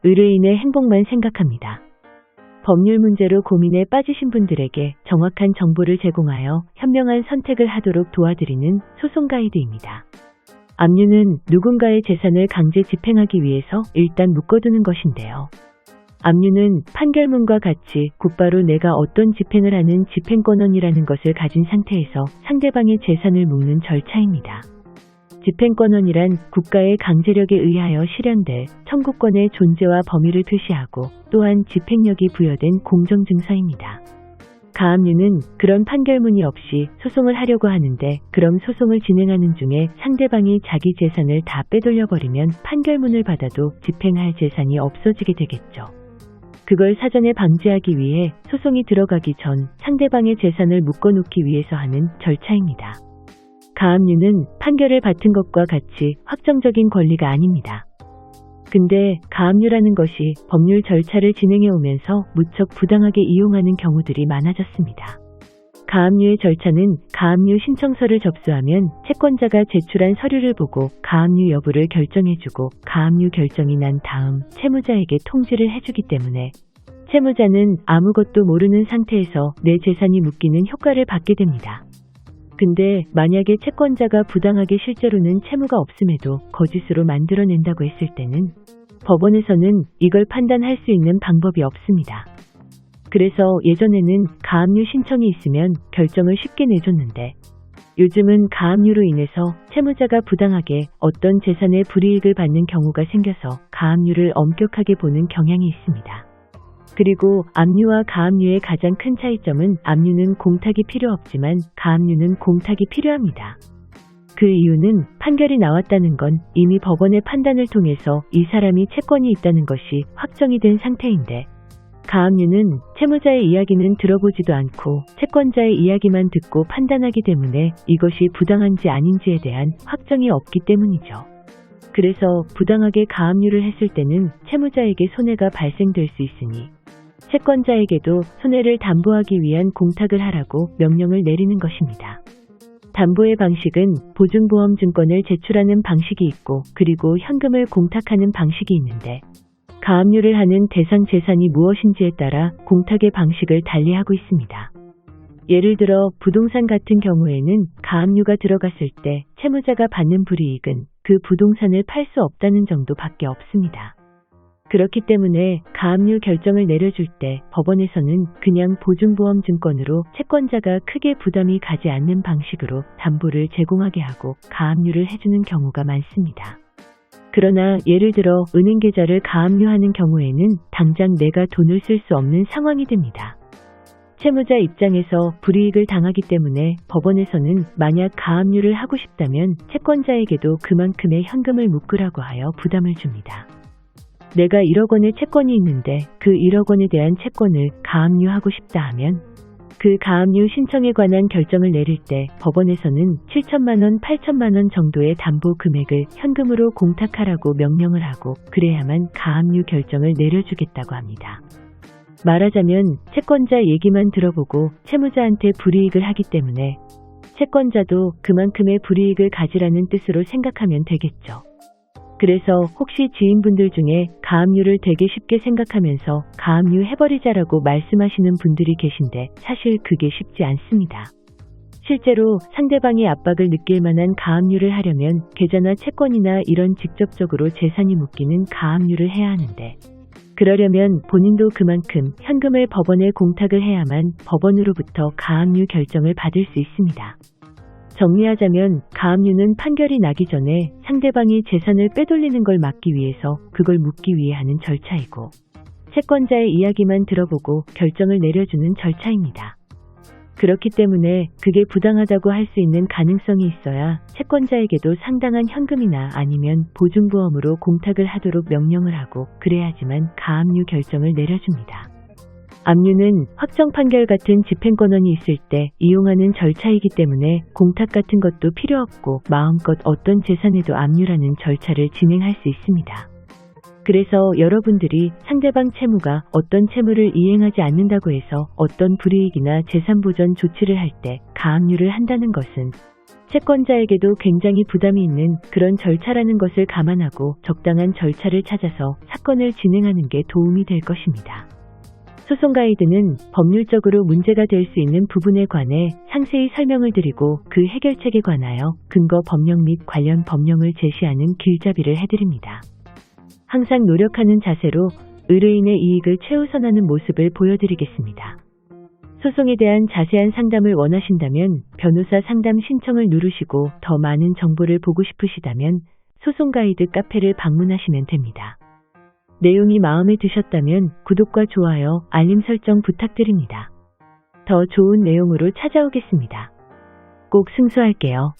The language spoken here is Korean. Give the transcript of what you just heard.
의뢰인의 행복만 생각합니다. 법률 문제로 고민에 빠지신 분들에게 정확한 정보를 제공하여 현명한 선택을 하도록 도와드리는 소송 가이드입니다. 압류는 누군가의 재산을 강제 집행하기 위해서 일단 묶어두는 것인데요. 압류는 판결문과 같이 곧바로 내가 어떤 집행을 하는 집행권원이라는 것을 가진 상태에서 상대방의 재산을 묶는 절차입니다. 집행권원이란 국가의 강제력에 의하여 실현될 청구권의 존재와 범위를 표시하고 또한 집행력이 부여된 공정증서입니다. 가압류는 그런 판결문이 없이 소송을 하려고 하는데 그럼 소송을 진행하는 중에 상대방이 자기 재산을 다 빼돌려버리면 판결문을 받아도 집행할 재산이 없어지게 되겠죠. 그걸 사전에 방지하기 위해 소송이 들어가기 전 상대방의 재산을 묶어놓기 위해서 하는 절차입니다. 가압류는 판결을 받은 것과 같이 확정적인 권리가 아닙니다. 근데 가압류라는 것이 법률 절차를 진행해 오면서 무척 부당하게 이용하는 경우들이 많아졌습니다. 가압류의 절차는 가압류 신청서를 접수하면 채권자가 제출한 서류를 보고 가압류 여부를 결정해주고 가압류 결정이 난 다음 채무자에게 통지를 해주기 때문에 채무자는 아무것도 모르는 상태에서 내 재산이 묶이는 효과를 받게 됩니다. 근데 만약에 채권자가 부당하게 실제로는 채무가 없음에도 거짓으로 만들어낸다고 했을 때는 법원에서는 이걸 판단할 수 있는 방법이 없습니다. 그래서 예전에는 가압류 신청이 있으면 결정을 쉽게 내줬는데 요즘은 가압류로 인해서 채무자가 부당하게 어떤 재산의 불이익을 받는 경우가 생겨서 가압류를 엄격하게 보는 경향이 있습니다. 그리고 압류와 가압류의 가장 큰 차이점은 압류는 공탁이 필요 없지만 가압류는 공탁이 필요합니다. 그 이유는 판결이 나왔다는 건 이미 법원의 판단을 통해서 이 사람이 채권이 있다는 것이 확정이 된 상태인데 가압류는 채무자의 이야기는 들어보지도 않고 채권자의 이야기만 듣고 판단하기 때문에 이것이 부당한지 아닌지에 대한 확정이 없기 때문이죠. 그래서 부당하게 가압류를 했을 때는 채무자에게 손해가 발생될 수 있으니 채권자에게도 손해를 담보하기 위한 공탁을 하라고 명령을 내리는 것입니다. 담보의 방식은 보증보험증권을 제출하는 방식이 있고 그리고 현금을 공탁하는 방식이 있는데 가압류를 하는 대상 재산이 무엇인지에 따라 공탁의 방식을 달리하고 있습니다. 예를 들어 부동산 같은 경우에는 가압류가 들어갔을 때 채무자가 받는 불이익은 그 부동산을 팔 수 없다는 정도밖에 없습니다. 그렇기 때문에 가압류 결정을 내려줄 때 법원에서는 그냥 보증보험증권으로 채권자가 크게 부담이 가지 않는 방식으로 담보를 제공하게 하고 가압류를 해주는 경우가 많습니다. 그러나 예를 들어 은행계좌를 가압류하는 경우에는 당장 내가 돈을 쓸 수 없는 상황이 됩니다. 채무자 입장에서 불이익을 당하기 때문에 법원에서는 만약 가압류를 하고 싶다면 채권자에게도 그만큼의 현금을 묶으라고 하여 부담을 줍니다. 내가 1억 원의 채권이 있는데 그 1억 원에 대한 채권을 가압류하고 싶다 하면 그 가압류 신청에 관한 결정을 내릴 때 법원에서는 7천만 원, 8천만 원 정도의 담보 금액을 현금으로 공탁하라고 명령을 하고 그래야만 가압류 결정을 내려주겠다고 합니다. 말하자면 채권자 얘기만 들어보고 채무자한테 불이익을 하기 때문에 채권자도 그만큼의 불이익을 가지라는 뜻으로 생각하면 되겠죠. 그래서 혹시 지인분들 중에 가압류를 되게 쉽게 생각하면서 가압류 해버리자라고 말씀하시는 분들이 계신데 사실 그게 쉽지 않습니다. 실제로 상대방이 압박을 느낄 만한 가압류를 하려면 계좌나 채권이나 이런 직접적으로 재산이 묶이는 가압류를 해야 하는데 그러려면 본인도 그만큼 현금을 법원에 공탁을 해야만 법원으로부터 가압류 결정을 받을 수 있습니다. 정리하자면 가압류는 판결이 나기 전에 상대방이 재산을 빼돌리는 걸 막기 위해서 그걸 묻기 위해 하는 절차이고 채권자의 이야기만 들어보고 결정을 내려주는 절차입니다. 그렇기 때문에 그게 부당하다고 할 수 있는 가능성이 있어야 채권자에게도 상당한 현금이나 아니면 보증보험으로 공탁을 하도록 명령을 하고 그래야지만 가압류 결정을 내려줍니다. 압류는 확정 판결 같은 집행권원이 있을 때 이용하는 절차이기 때문에 공탁 같은 것도 필요 없고 마음껏 어떤 재산에도 압류라는 절차를 진행할 수 있습니다. 그래서 여러분들이 상대방 채무가 어떤 채무를 이행하지 않는다고 해서 어떤 불이익이나 재산보전 조치를 할 때 가압류를 한다는 것은 채권자에게도 굉장히 부담이 있는 그런 절차라는 것을 감안하고 적당한 절차를 찾아서 사건을 진행하는 게 도움이 될 것입니다. 소송 가이드는 법률적으로 문제가 될 수 있는 부분에 관해 상세히 설명을 드리고 그 해결책에 관하여 근거 법령 및 관련 법령을 제시하는 길잡이를 해드립니다. 항상 노력하는 자세로 의뢰인의 이익을 최우선하는 모습을 보여드리겠습니다. 소송에 대한 자세한 상담을 원하신다면 변호사 상담 신청을 누르시고 더 많은 정보를 보고 싶으시다면 소송 가이드 카페를 방문하시면 됩니다. 내용이 마음에 드셨다면 구독과 좋아요, 알림 설정 부탁드립니다. 더 좋은 내용으로 찾아오겠습니다. 꼭 승소할게요.